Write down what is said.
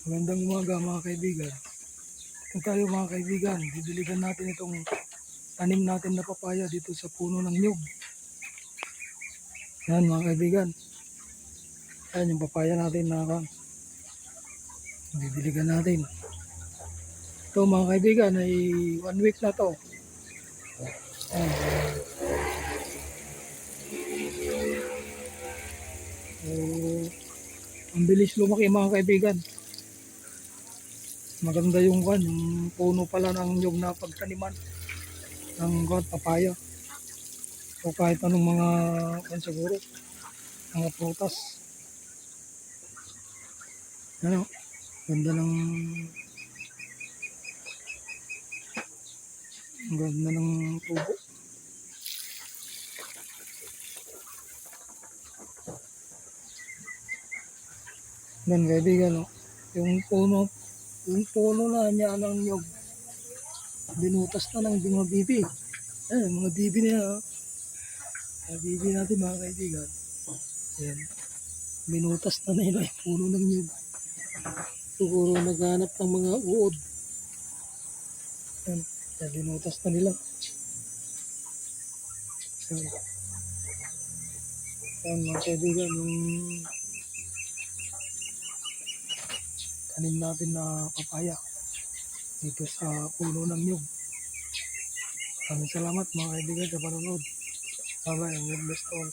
Magandang umaga mga kaibigan. Ito tayo mga kaibigan, didiligan natin itong tanim natin na papaya dito sa puno ng nyug. Yan mga kaibigan. Yan yung papaya natin na didiligan natin. Ito mga kaibigan ay 1 week na to. Yan. So, ang bilis lumaki mga kaibigan. Maganda yung puno pala ng nyug na pagtaniman ng papaya. O kahit anong mga siguro, mga prutas. Ano, ganda ng tubo. Yan kaibigan, no? Yung puno na niya ng nyug, binutas na ng mga bibi. Ayan, mga bibi niya. Mga bibi natin mga kaibigan. Ayan, binutas na nila yung puno ng nyug. Siguro naghanap ng mga uod. Ayan, binutas na nila. Ayan mga kaibigan, yung tanim natin na papaya dito sa puno ng nyug. Maraming salamat mga kaibigan sa panonood. Bye-bye and God bless all.